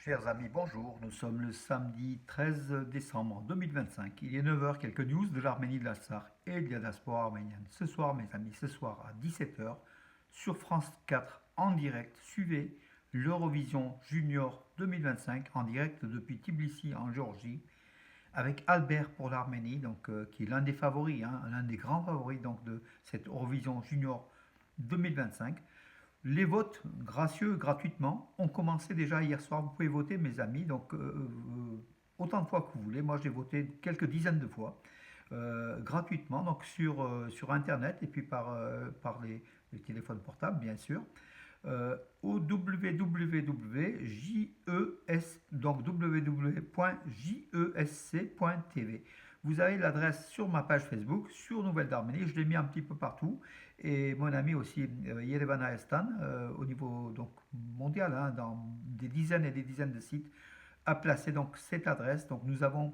Chers amis, bonjour. Nous sommes le samedi 13 décembre 2025. Il est 9 heures. Quelques news de l'Arménie, de la Sarre et de la diaspora arménienne. Ce soir, mes amis, ce soir à 17 heures sur France 4 en direct, suivez l'Eurovision Junior 2025 en direct depuis Tbilissi en Géorgie avec Albert pour l'Arménie, qui est l'un des favoris, hein, l'un des grands favoris de cette Eurovision Junior 2025. Les votes gracieux gratuitement ont commencé déjà hier soir. Vous pouvez voter, mes amis, autant de fois que vous voulez. Moi, j'ai voté quelques dizaines de fois gratuitement, donc sur Internet et puis par les téléphones portables, bien sûr. Au www.jes, donc www.jesc.tv. Vous avez l'adresse sur ma page Facebook, sur Nouvelle d'Arménie. Je l'ai mis un petit peu partout. Et mon ami aussi, Yerevan Ayastan, au niveau donc, mondial, hein, dans des dizaines et des dizaines de sites, a placé donc cette adresse. Donc nous avons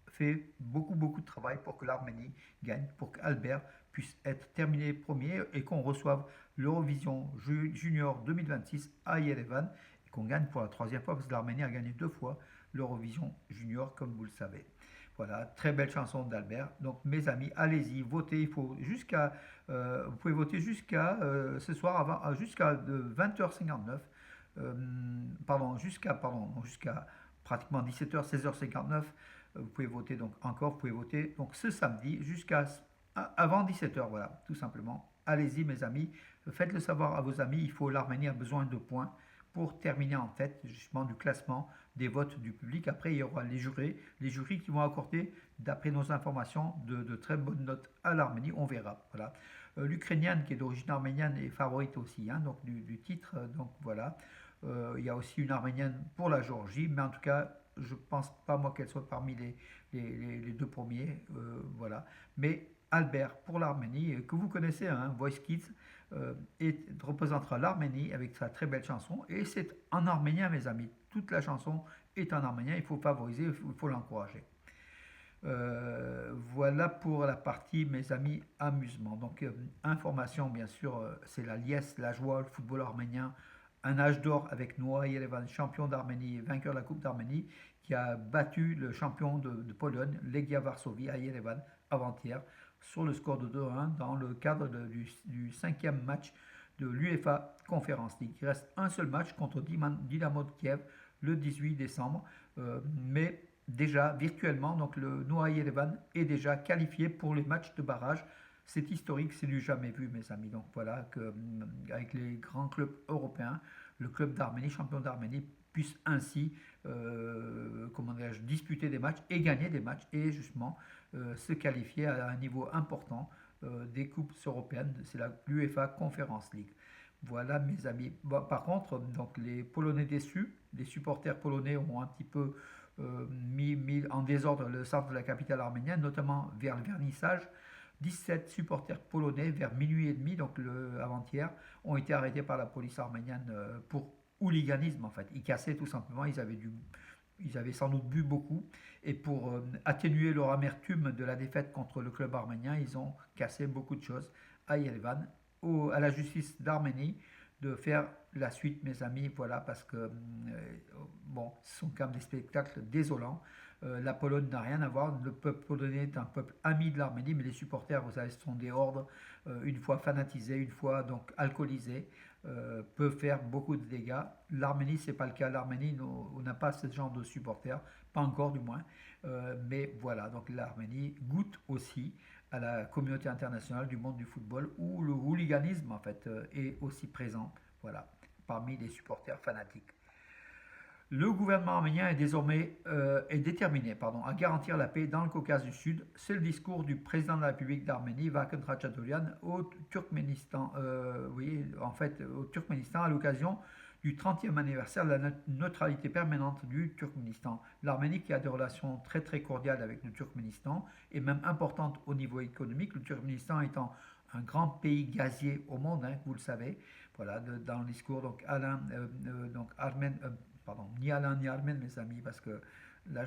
fait beaucoup de travail pour que l'Arménie gagne, pour qu'Albert puisse être terminé premier et qu'on reçoive l'Eurovision Junior 2026 à Yerevan et qu'on gagne pour la troisième fois parce que l'Arménie a gagné deux fois l'Eurovision Junior comme vous le savez. Voilà, très belle chanson d'Albert. Donc mes amis, allez-y, votez. Il faut vous pouvez voter jusqu'à ce soir jusqu'à 20h59. Jusqu'à pratiquement 17h, 16h59. Vous pouvez voter donc encore, vous pouvez voter donc ce samedi jusqu'à avant 17h, voilà, tout simplement. Allez-y mes amis, faites-le savoir à vos amis, l'Arménie a besoin de points pour terminer en tête justement du classement des votes du public. Après, il y aura les jurys qui vont accorder, d'après nos informations, de très bonnes notes à l'Arménie. On verra. Voilà. L'Ukrainienne, qui est d'origine arménienne, est favorite aussi, hein, donc du titre. Donc voilà. Il y a aussi une arménienne pour la Géorgie, mais en tout cas, je ne pense pas moi qu'elle soit parmi les deux premiers. Voilà. Mais Albert pour l'Arménie, que vous connaissez, hein, Voice Kids, représentera l'Arménie avec sa très belle chanson. Et c'est en arménien, mes amis. Toute la chanson est en arménien. Il faut favoriser, il faut l'encourager. Voilà pour la partie, mes amis, amusement. Donc, information, bien sûr, c'est la liesse, la joie, le football arménien. Un âge d'or avec Noah Yerevan, champion d'Arménie, vainqueur de la Coupe d'Arménie, qui a battu le champion de Pologne, Legia Varsovie, à Yerevan, avant-hier, sur le score de 2-1 dans le cadre du cinquième match de l'UEFA Conference League. Il reste un seul match contre Dynamo de Kiev le 18 décembre, mais déjà virtuellement, donc le Noah Yerevan est déjà qualifié pour les matchs de barrage. C'est historique, c'est du jamais vu, mes amis. Donc voilà, avec les grands clubs européens, le club d'Arménie, champion d'Arménie, puisse ainsi disputer des matchs et gagner des matchs et justement se qualifier à un niveau important des coupes européennes. C'est la l'UEFA Conference League. Voilà mes amis. Bon, par contre, donc les Polonais déçus, les supporters polonais ont un petit peu mis en désordre le centre de la capitale arménienne, notamment vers le vernissage. 17 supporters polonais vers minuit et demi, donc avant-hier, ont été arrêtés par la police arménienne pour hooliganisme en fait. Ils cassaient tout simplement, ils avaient sans doute bu beaucoup et pour atténuer leur amertume de la défaite contre le club arménien, ils ont cassé beaucoup de choses à Yerevan, à la justice d'Arménie de faire la suite, mes amis, voilà, parce que, bon, ce sont quand même des spectacles désolants. La Pologne n'a rien à voir. Le peuple polonais est un peuple ami de l'Arménie, mais les supporters, vous savez, ce sont des hordes, une fois fanatisés, une fois donc alcoolisés, peuvent faire beaucoup de dégâts. L'Arménie, c'est pas le cas. L'Arménie, on n'a pas ce genre de supporters, pas encore du moins. Mais voilà, donc l'Arménie goûte aussi à la communauté internationale du monde du football où le hooliganisme en fait est aussi présent, voilà, parmi les supporters fanatiques. Le gouvernement arménien est déterminé à garantir la paix dans le Caucase du Sud. C'est le discours du président de la République d'Arménie, Vakhen Tchatchourian, au Turkménistan, oui, en fait, au Turkménistan à l'occasion du 30e anniversaire de la neutralité permanente du Turkménistan. L'Arménie qui a des relations très cordiales avec le Turkménistan et même importantes au niveau économique, le Turkménistan étant un grand pays gazier au monde, hein, vous le savez. Voilà, dans le discours, donc Alain, donc Armène, pardon, ni Alain ni Armène, mes amis, parce que là,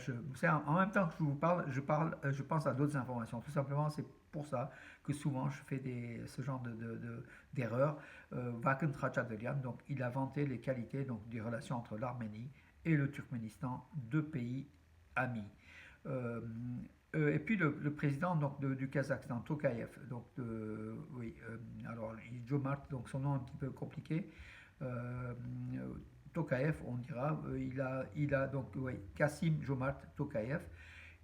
en même temps que je vous parle, je pense à d'autres informations. Tout simplement, c'est pour ça que souvent je fais ce genre d'erreurs. Vakhen Tchatchourian, donc il a vanté les qualités donc, des relations entre l'Arménie et le Turkménistan, deux pays amis. Euh, et puis le président donc, du Kazakhstan, Tokayev, donc oui, alors Jomart, donc son nom un petit peu compliqué, euh, Tokayev, on dira, il a donc oui, Kassim Jomart Tokayev,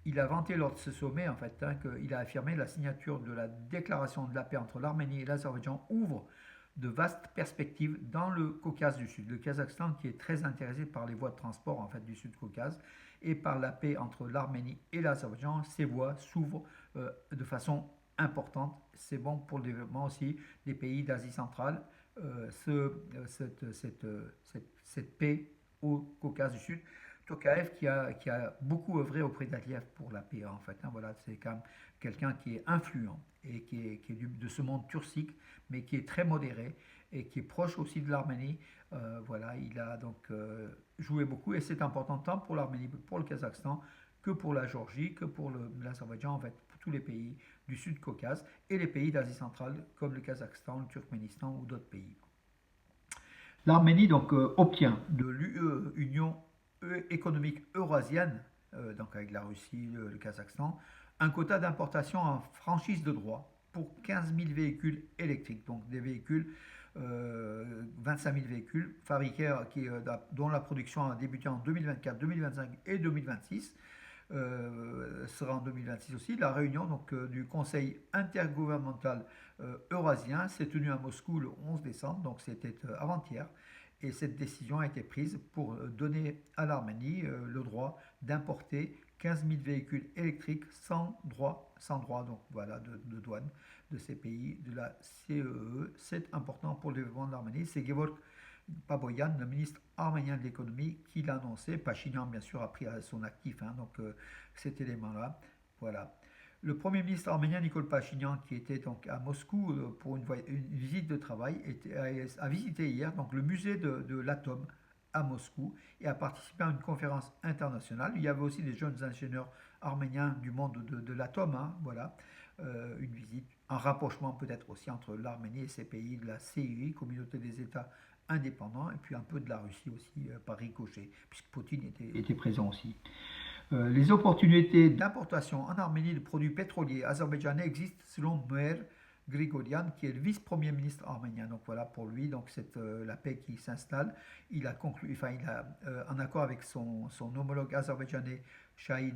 il a vanté lors de ce sommet en fait qu'il a affirmé la signature de la déclaration de la paix entre l'Arménie et l'Azerbaïdjan ouvre de vastes perspectives dans le Caucase du Sud. Le Kazakhstan qui est très intéressé par les voies de transport en fait du Sud-Caucase et par la paix entre l'Arménie et l'Azerbaïdjan, ces voies s'ouvrent de façon importante. C'est bon pour le développement aussi des pays d'Asie centrale. Cette paix au Caucase du Sud. Tokayev qui a beaucoup œuvré auprès d'Aliyev pour la paix en fait. Voilà, c'est quand même quelqu'un qui est influent et qui est de ce monde turcique, mais qui est très modéré et qui est proche aussi de l'Arménie. Voilà, il a donc joué beaucoup et c'est important tant pour l'Arménie, pour le Kazakhstan, que pour la Géorgie, que pour l'Azerbaïdjan, en fait, pour tous les pays du Sud-Caucase et les pays d'Asie centrale comme le Kazakhstan, le Turkménistan ou d'autres pays. L'Arménie donc obtient de l'Union économique eurasienne, donc avec la Russie, le Kazakhstan, un quota d'importation en franchise de droit pour 15 000 véhicules électriques, donc des véhicules, 25 000 véhicules fabriqués dont la production a débuté en 2024, 2025 et 2026. Sera en 2026 aussi. La réunion donc, du Conseil intergouvernemental eurasien s'est tenue à Moscou le 11 décembre, donc c'était avant-hier. Et cette décision a été prise pour donner à l'Arménie le droit d'importer 15 000 véhicules électriques sans droit donc voilà, de douane de ces pays de la CEE. C'est important pour le développement de l'Arménie. C'est Gevorg Baboyan, le ministre arménien de l'économie, qui l'a annoncé. Pachinian, bien sûr, a pris à son actif donc cet élément-là. Voilà. Le Premier ministre arménien Nikol Pachinian, qui était donc à Moscou pour une visite de travail, a visité hier donc, le musée de l'atome à Moscou et a participé à une conférence internationale. Il y avait aussi des jeunes ingénieurs arméniens du monde de l'atome. Voilà. Une visite, un rapprochement peut-être aussi entre l'Arménie et ces pays de la CEI, Communauté des États indépendants, et puis un peu de la Russie aussi par ricochet, puisque Poutine était présent aussi. Les opportunités d'importation en Arménie de produits pétroliers azerbaïdjanais existent selon Muer Grigorian, qui est le vice-premier ministre arménien. Donc voilà pour lui, donc c'est la paix qui s'installe. Il a conclu, enfin il a en accord avec son homologue azerbaïdjanais Shahin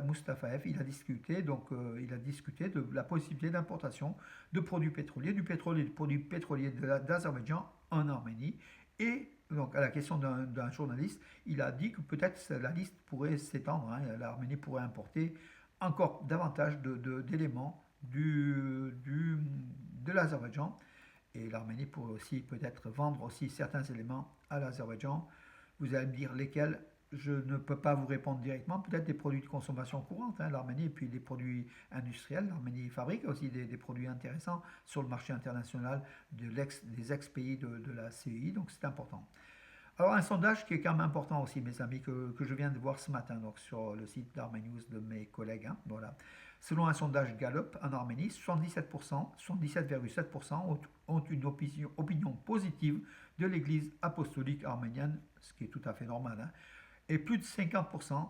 Mustafaev, il a discuté de la possibilité d'importation de produits pétroliers, du pétrole et de produits pétroliers d'Azerbaïdjan en Arménie. Et donc à la question d'un journaliste, il a dit que peut-être la liste pourrait s'étendre, l'Arménie pourrait importer encore davantage d'éléments de l'Azerbaïdjan et l'Arménie pourrait aussi peut-être vendre aussi certains éléments à l'Azerbaïdjan. Vous allez me dire lesquels, je ne peux pas vous répondre directement, peut-être des produits de consommation courante, l'Arménie, et puis des produits industriels. L'Arménie fabrique aussi des produits intéressants sur le marché international des ex-pays de la CEI, donc c'est important. Alors un sondage qui est quand même important aussi, mes amis, que je viens de voir ce matin donc sur le site d'Armenius de mes collègues. Voilà. Selon un sondage Gallup en Arménie, 77%, 77,7% ont une opinion positive de l'Église apostolique arménienne, ce qui est tout à fait normal. Et plus de 50%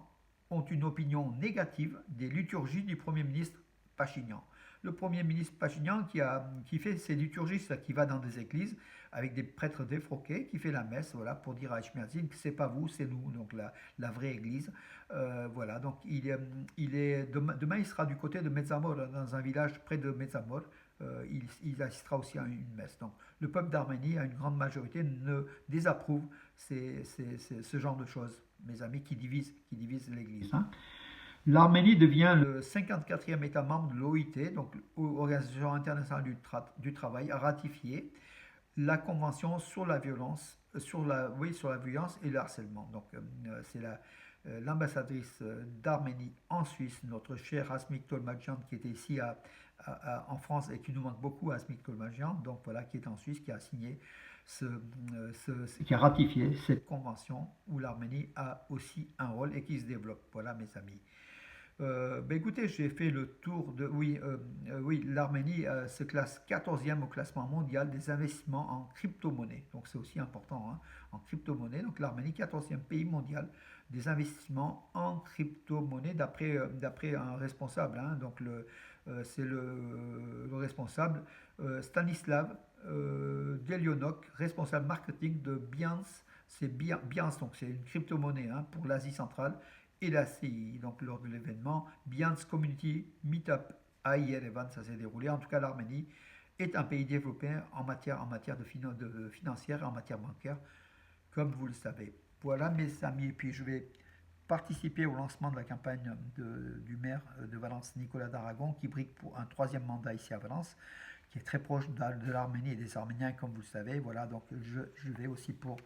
ont une opinion négative des liturgies du Premier ministre Pachinian. Le Premier ministre Pachinian qui fait ses liturgies, qui va dans des églises avec des prêtres défroqués, qui fait la messe voilà, pour dire à Eshmiadzin que c'est pas vous, c'est nous, donc la vraie église. Voilà, donc demain il sera du côté de Metsamor, dans un village près de Metsamor. Il assistera aussi à une messe. Donc le peuple d'Arménie, à une grande majorité, ne désapprouve ce genre de choses, mes amis, qui divisent l'Église. L'Arménie devient le 54e État membre de l'OIT, donc l'Organisation internationale du travail, a ratifié la Convention sur la violence, sur la violence et le harcèlement. Donc c'est l'ambassadrice d'Arménie en Suisse, notre cher Asmik Tolmadjian, qui était ici en France et qui nous manque beaucoup, Asmik Tolmadjian, donc voilà, qui est en Suisse, qui a signé qui a ratifié cette convention où l'Arménie a aussi un rôle et qui se développe. Voilà, mes amis. Écoutez, j'ai fait le tour de... Oui, oui, l'Arménie se classe 14e au classement mondial des investissements en crypto-monnaie. Donc c'est aussi important, hein, en crypto-monnaie. Donc l'Arménie, 14e pays mondial des investissements en crypto-monnaie d'après un responsable, hein. Donc c'est le responsable Stanislav Delionok, responsable marketing de Binance. C'est Binance, donc c'est une crypto-monnaie, hein, pour l'Asie centrale et la CI. Donc lors de l'événement, Binance Community Meetup à Yerevan, ça s'est déroulé. En tout cas, l'Arménie est un pays développé en matière de financière et en matière bancaire, comme vous le savez. Voilà mes amis, et puis je vais participer au lancement de la campagne du maire de Valence, Nicolas d'Aragon, qui brigue pour un troisième mandat ici à Valence, qui est très proche de l'Arménie et des Arméniens, comme vous le savez. Voilà, donc je vais aussi pour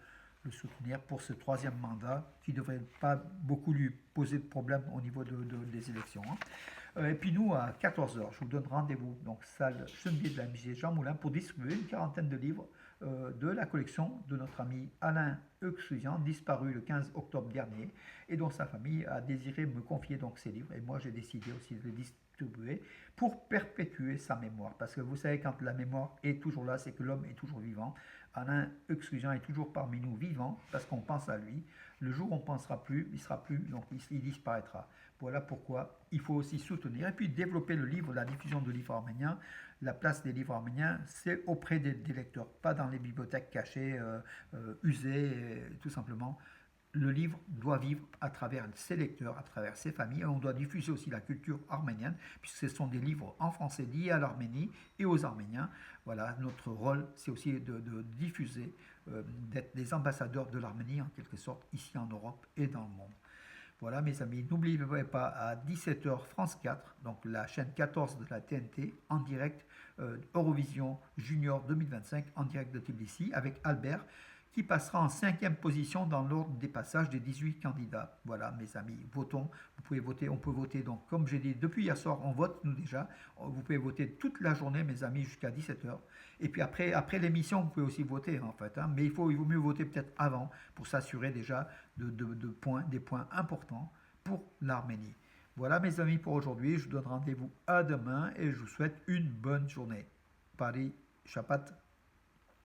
le soutenir pour ce troisième mandat qui ne devrait pas beaucoup lui poser de problème au niveau des élections, hein. Et puis nous, à 14 heures, je vous donne rendez-vous, donc salle Chenevier de la musée Jean Moulin, pour distribuer une quarantaine de livres de la collection de notre ami Alain Euxusian, disparu le 15 octobre dernier, et dont sa famille a désiré me confier donc ces livres, et moi j'ai décidé aussi de les distribuer pour perpétuer sa mémoire. Parce que vous savez, quand la mémoire est toujours là, c'est que l'homme est toujours vivant. Alain Euxusian est toujours parmi nous vivant, parce qu'on pense à lui. Le jour où on ne pensera plus, il sera plus, donc il disparaîtra. Voilà pourquoi il faut aussi soutenir et puis développer le livre, la diffusion de livres arméniens. La place des livres arméniens, c'est auprès des lecteurs, pas dans les bibliothèques cachées, usées, tout simplement. Le livre doit vivre à travers ses lecteurs, à travers ses familles, et on doit diffuser aussi la culture arménienne, puisque ce sont des livres en français liés à l'Arménie et aux Arméniens. Voilà, notre rôle, c'est aussi de diffuser, d'être des ambassadeurs de l'Arménie, en quelque sorte, ici en Europe et dans le monde. Voilà mes amis, n'oubliez pas à 17 h France 4, donc la chaîne 14 de la TNT, en direct, Eurovision Junior 2025, en direct de Tbilissi, avec Albert, qui passera en cinquième position dans l'ordre des passages des 18 candidats. Voilà mes amis, votons, vous pouvez voter, on peut voter, donc comme j'ai dit, depuis hier soir, on vote nous déjà, vous pouvez voter toute la journée mes amis jusqu'à 17 h. Et puis après l'émission, vous pouvez aussi voter en fait, hein, mais il vaut mieux voter peut-être avant pour s'assurer déjà des points importants pour l'Arménie. Voilà mes amis pour aujourd'hui, je vous donne rendez-vous à demain et je vous souhaite une bonne journée. Paris, Chapat.